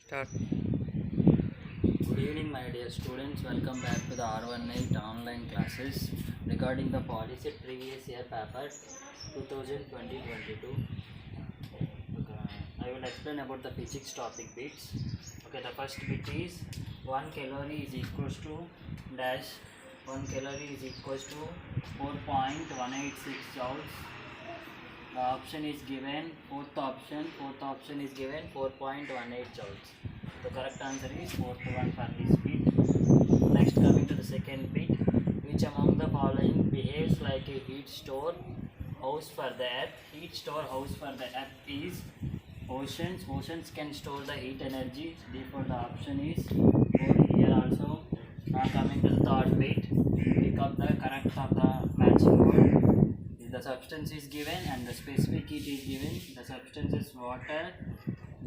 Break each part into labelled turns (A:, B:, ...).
A: Start.
B: Good evening, my dear students. Welcome back to the R18 online classes regarding the polycet previous year paper 2020-22. I will explain about the physics topic bits. Okay, the first bit is 1 calorie is equals to dash 1 calorie is equals to 4.186 joules. The option is given, fourth option is given 4.18 joules. The correct answer is fourth one for this bit. Next, coming to the second bit, which among the following behaves like a heat store house for the earth? Heat store house for the earth is oceans. Oceans can store the heat energy. Therefore, the option is here also. Now coming to the third bit, pick up the correct of the matching word. The substance is given and the specific heat is given. The substance is water,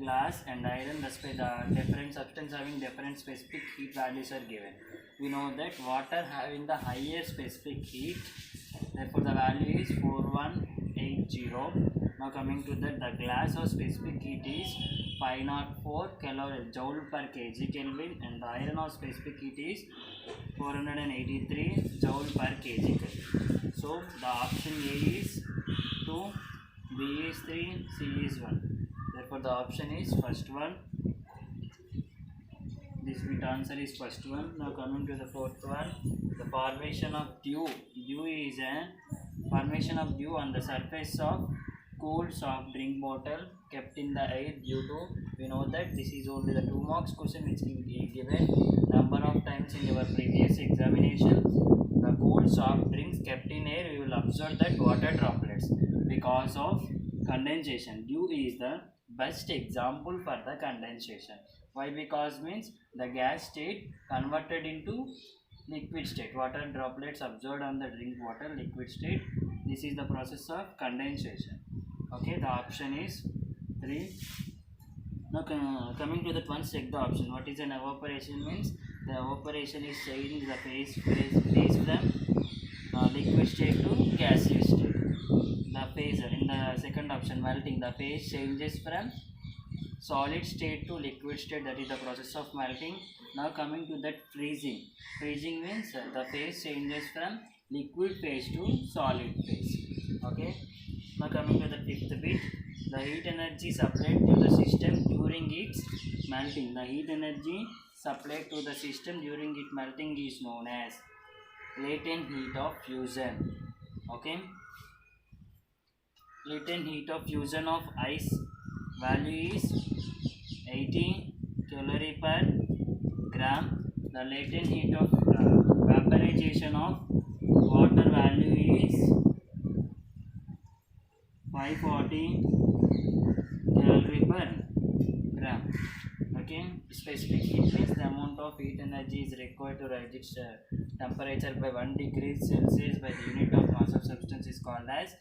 B: glass and iron. The different substance having different specific heat values are given. We know that water having the higher specific heat, therefore the value is 4180. Now coming to that, the glass of specific heat is 504 joule per kg Kelvin, and the iron of specific heat is 483 joule per kg Kelvin. So the option A is 2, B is 3, C is 1. Therefore the option is first one. This bit answer is first one. Now coming to the fourth one, the formation of dew. Dew is a formation of dew on the surface of cold soft drink bottle kept in the air due to, we know that this is only the 2 marks question which will be given number of times in your previous examination. The cold soft drinks kept in air, we will observe that water droplets because of condensation. Dew is the best example for the condensation. Why? Because means the gas state converted into liquid state. Water droplets observed on the drink water liquid state. This is the process of condensation. Okay, the option is 3. Now coming to that, once check the option. What is an evaporation means? The evaporation is changing the phase from liquid state to gaseous state. The phase in the second option, melting, the phase changes from solid state to liquid state, that is the process of melting. Now coming to that, freezing. Freezing means the phase changes from liquid phase to solid phase. Okay. Now coming to the fifth bit, the heat energy supplied to the system during its melting. The heat energy supplied to the system during its melting is known as latent heat of fusion. Okay. Latent heat of fusion of ice value is 80 calorie per gram. The latent heat of vaporization of water value is 540 calorie per gram. Okay, specific heat means the amount of heat energy is required to rise its temperature by 1 degree Celsius by the unit of mass of substance is called as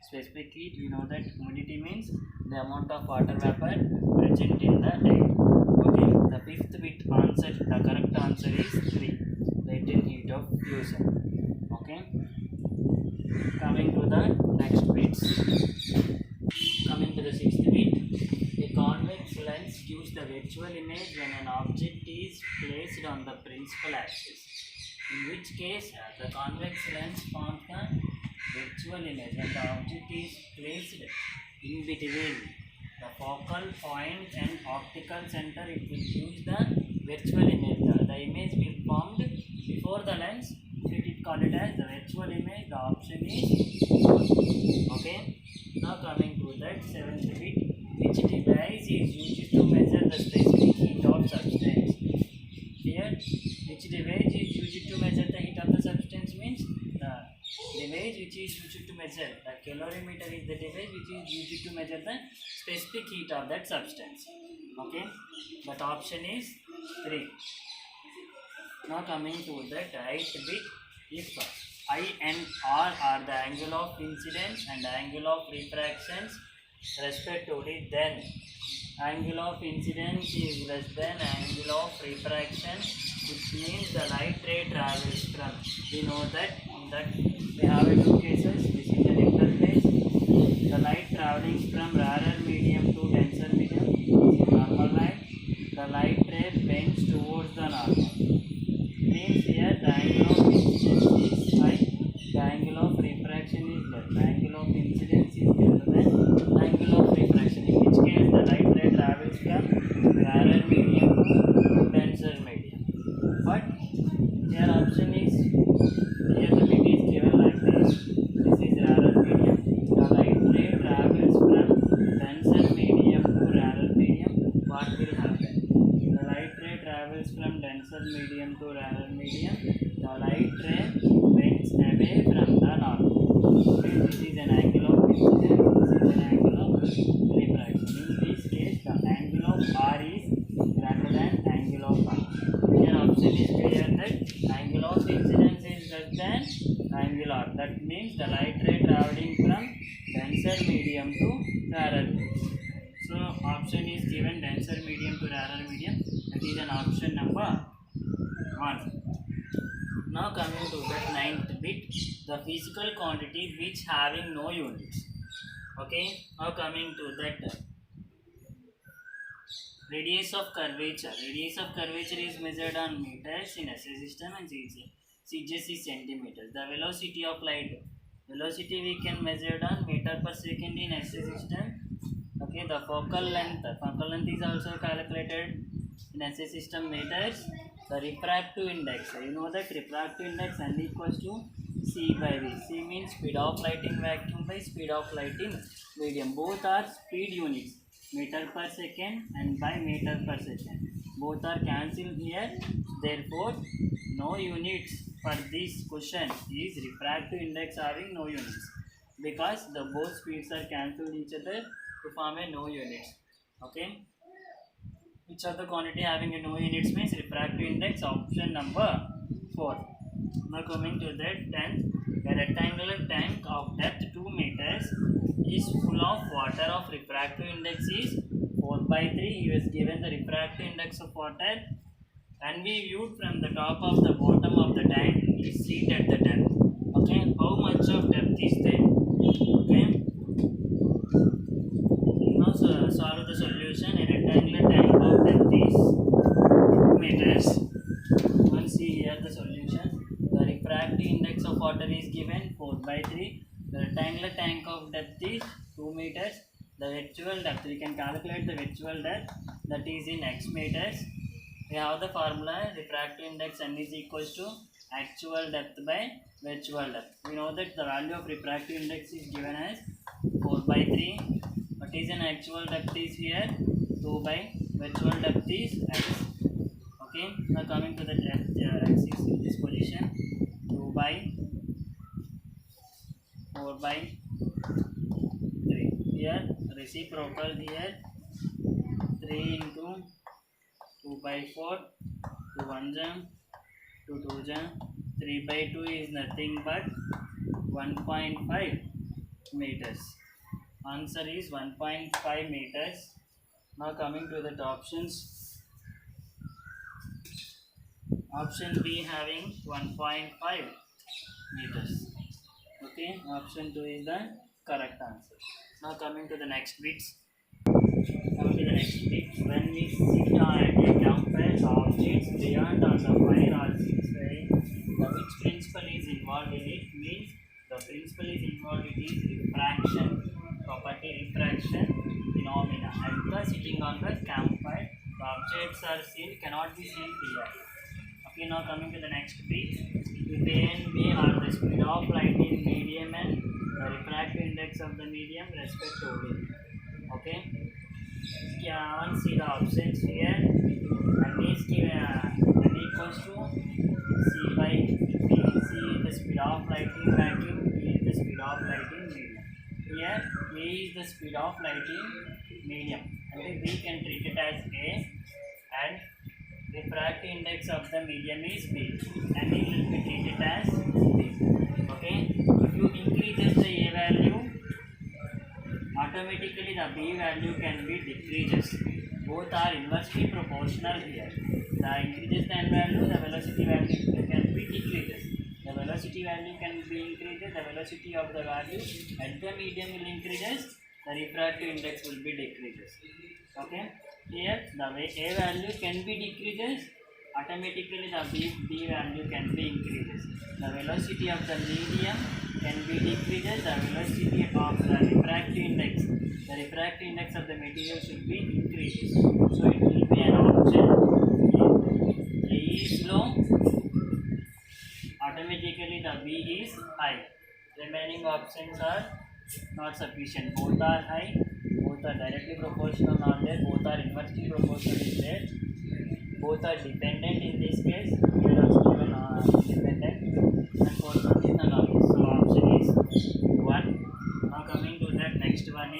B: specific heat. We know that humidity means the amount of water vapor present in the air. Okay, the fifth bit answer, the correct answer is 3, latent heat of fusion. Okay, coming to the next bits. Coming to the sixth bit, a convex lens gives the virtual image when an object is placed on the principal axis. In which case, the convex lens forms the virtual image when the object is placed in between the focal point and optical center. It will use the virtual image. The image will formed before the lens. It call it as the virtual image. The option is 1. Okay. Now coming to that seventh bit, which device is used to measure the specific heat of substance? Here, which device is used to measure the heat of the substance means the device which is used to measure, the calorimeter is the device which is used to measure the specific heat of that substance. Okay, that option is 3. Now coming to that eighth bit, if I and R are the angle of incidence and angle of refractions respectively, then angle of incidence is less than angle of refraction, which means the light ray travels from, we know that we have 2 cases. This is an interface, the light traveling from rarer medium to denser medium, normal light. the light ray bends towards the normal. Means here the angle of incidence is high, the angle of refraction is less. The angle of incidence is greater than the angle of refraction. In which case the light ray travels from rarer medium to denser medium. But here option is, here the bit is given like this. This is rarer medium. The light ray travels from denser medium to rarer medium. What will happen? The light ray travels from denser medium to rarer medium. The light ray bends away from the normal. Okay, this is an angle of incidence. This is an angle of refraction. In this case, the angle of R is greater than angle of R. Here option is clear that angle of incidence is less than angle R. That means the light ray traveling from denser medium to rarer medium. So option is given, denser medium to rarer medium. That is an option number 1. Now coming to that 9th bit, the physical quantity which having no units. Okay, now coming to that radius of curvature. Radius of curvature is measured on meters in SI system and CGS is centimeters. The velocity of light, velocity we can measure on meter per second in SI system. Okay, the focal length is also calculated in SI system meters. The refractive index, you know that refractive index n equals to C by V. C means speed of light in vacuum by speed of light in medium. Both are speed units, meter per second and by meter per second. Both are cancelled here. Therefore, no units for this question is refractive index having no units, because the both speeds are cancelled each other to form a no units. Okay, which of the quantity having a no units means refractive index, option number 4. Now coming to that 10th, a rectangular tank of depth 2 meters is full of water of refractive index is 4/3. He was given the refractive index of water and we viewed from the top of the bottom of the tank is seen at the depth. Okay, how much of depth is there? Okay, now solve the solution. A rectangular tank of depth is 2 meters. Once see here the solution. The refractive index of water is given 4/3. The rectangular tank of depth is 2 meters. The virtual depth, we can calculate the virtual depth, that is in x meters. We have the formula, refractive index n is equals to actual depth by virtual depth. We know that the value of refractive index is given as 4/3. What is an actual depth is here 2 by virtual depth is x. Okay, now coming to the depth, x is in this position 2 by 4/3. Here reciprocal, here 3 into 2/4, 2 1 jam, 2 2 jam, 3/2 is nothing but 1.5 meters. Answer is 1.5 meters. Now coming to the options. Option B having 1.5 meters. Okay, option 2 is the correct answer. Now coming to the next bits. Coming to the next bit. When we sit at a compressed objects beyond on the 5 or 6 way, which principle is involved in it means the principle is involved in is refraction property, refraction phenomena. And sitting on the campfire, the objects are seen, cannot be seen clearly. Okay, now coming to the next bit. If A and B are the speed of light in medium and the refractive index of the medium respectively. Okay, once see the options here. And is given equals to C by B. C is the speed of light in vacuum, B is the speed of light in medium. Here A is the speed of light in medium, and we can treat it as A, and refractive index of the medium is B, and it will be treated as B. Okay, if you increase the A value, automatically the B value can be decreases. Both are inversely proportional here. The increases the n value, the velocity value can be decreases. The velocity value can be increases, the velocity of the value at the medium will increases, the refractive index will be decreases. Okay, Here the A value can be decreases, automatically the B value can be increases. The velocity of the medium can be decreases, the velocity of the refractive index. The refractive index of the material should be increases. So it will be an option. A is low, automatically the B is high. Remaining options are not sufficient. Both are high, both are directly proportional not there, both are inversely proportional is there, both are dependent in this case. Here also given dependent, and fourth one is none of this. So option is 1. Now coming to the next one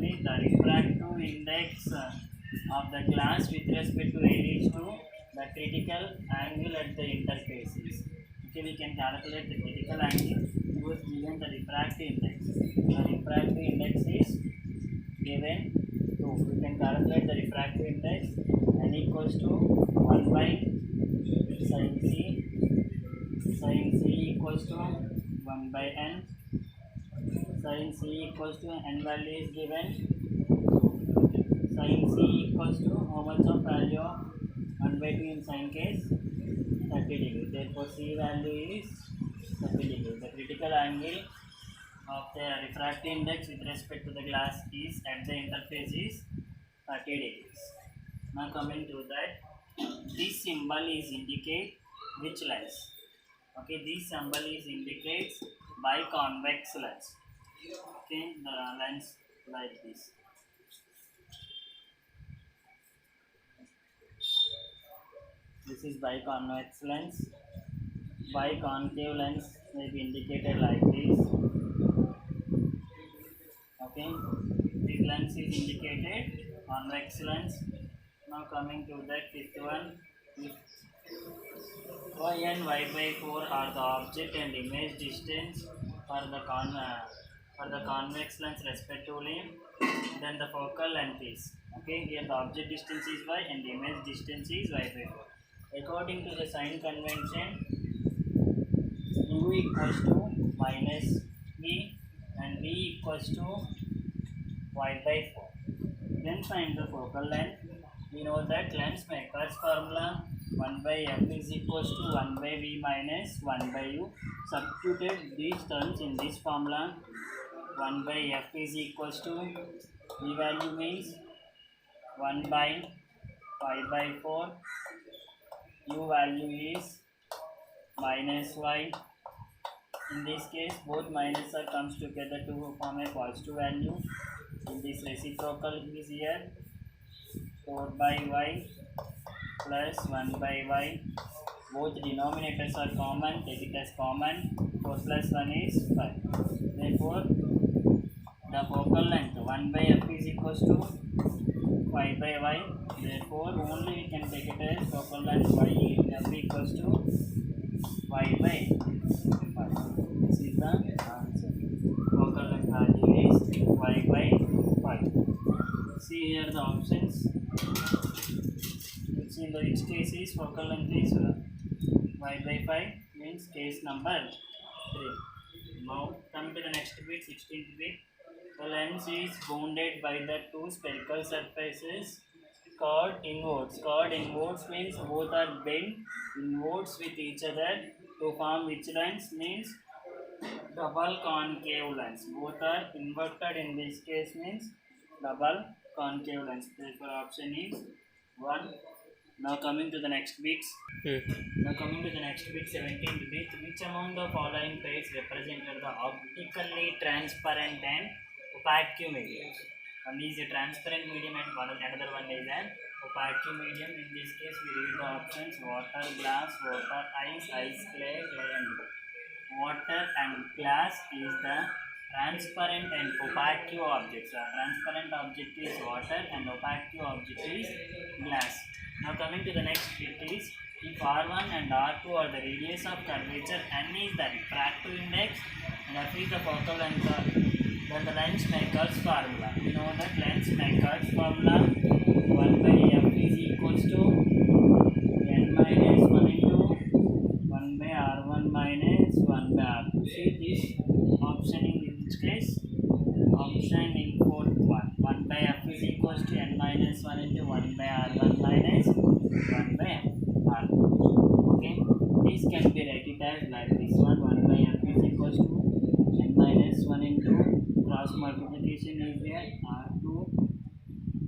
B: is the refractive index of the glass with respect to air is to the critical angle at the interfaces. Okay, we can calculate the critical angle. It was given the refractive index. The refractive index is given to, we can calculate the refractive index, n equals to 1 by sin c equals to 1 by n, sin c equals to n value is given, sin c equals to how much of value of 1 by 2 in sin case 30 degree, therefore c value is 30 degree. The critical angle of the refractive index with respect to the glass is at the interface is 30 degrees. Now coming to that, this symbol is indicate which lens. Okay, this symbol is indicates biconvex lens. Okay, the lens like this. This is biconvex lens. Biconcave lens may be indicated like this. Okay, this lens is indicated convex lens. Now coming to that fifth one, if y and y by 4 are the object and image distance for the convex lens respectively, then the focal length is, okay, here the object distance is y and the image distance is y by 4. According to the sign convention, u equals to minus v and v equals to y by 4. Then find the focal length. We know that lens maker's formula 1 by f is equals to 1 by v minus 1 by u. Substituted these terms in this formula. 1 by f is equals to v value means 1 by 5 by 4. U value is minus y. In this case, both minus comes together to form a positive value. In this reciprocal is here 4 by y plus 1 by y. Both denominators are common. Take it as common. 4 plus 1 is 5. Therefore, the focal length 1 by f is equals to 5 by y. Therefore, only we can take it as focal length y f equals to y by 5. This is the answer. Focal length value is y by 5. See here the options. In which case is focal length is y by 5 means case number 3. Now come to the next bit, 16th bit. The lens is bounded by the two spherical surfaces called inwards. Called inwards means both are bent inwards with each other to form which lens means double concave lens. Both are inverted in this case means double concave lens. Therefore option is 1. Now coming to the next bits. Now coming to the next bit, 17th bit. Which among the following pairs represented the optically transparent and opaque medium? One is a transparent medium and another one is an opaque medium. In this case, we read the options: water, glass, water, ice, ice, clay, clay and wood. Water and glass is the transparent and opaque objects. The transparent object is water and opaque object is glass. Now coming to the next bit is, if R1 and R2 are the radius of curvature, n is the refractive index and f is the focal length, then the lens maker's formula. We know that lens maker's formula 1 by f is equals to n minus 1 into 1 by R1 minus 1 by R2. See this option in which case? Option in fourth one. 1 by f is equals 1 by R1 minus 1 by R2. Okay, this can be written as like this one. 1 by M is equals to n minus 1 into cross multiplication is here R2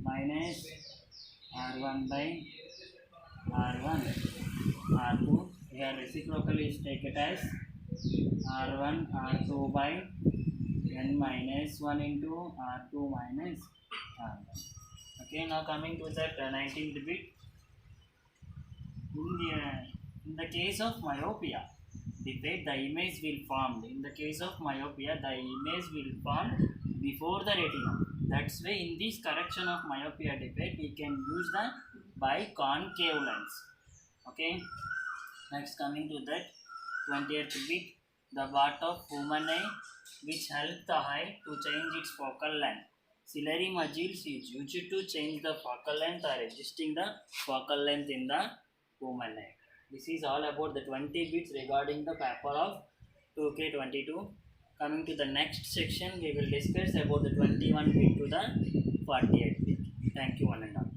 B: minus R1 by R1 R2. Here reciprocal is taken as R1 R2 by n minus 1 into R2 minus R1. Okay, now coming to the 19th bit. In the case of myopia, the image will form. In the case of myopia, the image will form before the retina. That's why in this correction of myopia defect, we can use the biconcave lens. Okay. Next, coming to that 20th bit, the part of human eye which helps the eye to change its focal length. Ciliary modules is used to change the focal length or adjusting the focal length in the human eye. This is all about the 20 bits regarding the paper of 2K22. Coming to the next section, we will discuss about the 21 bit to the 48 bit. Thank you, one and all.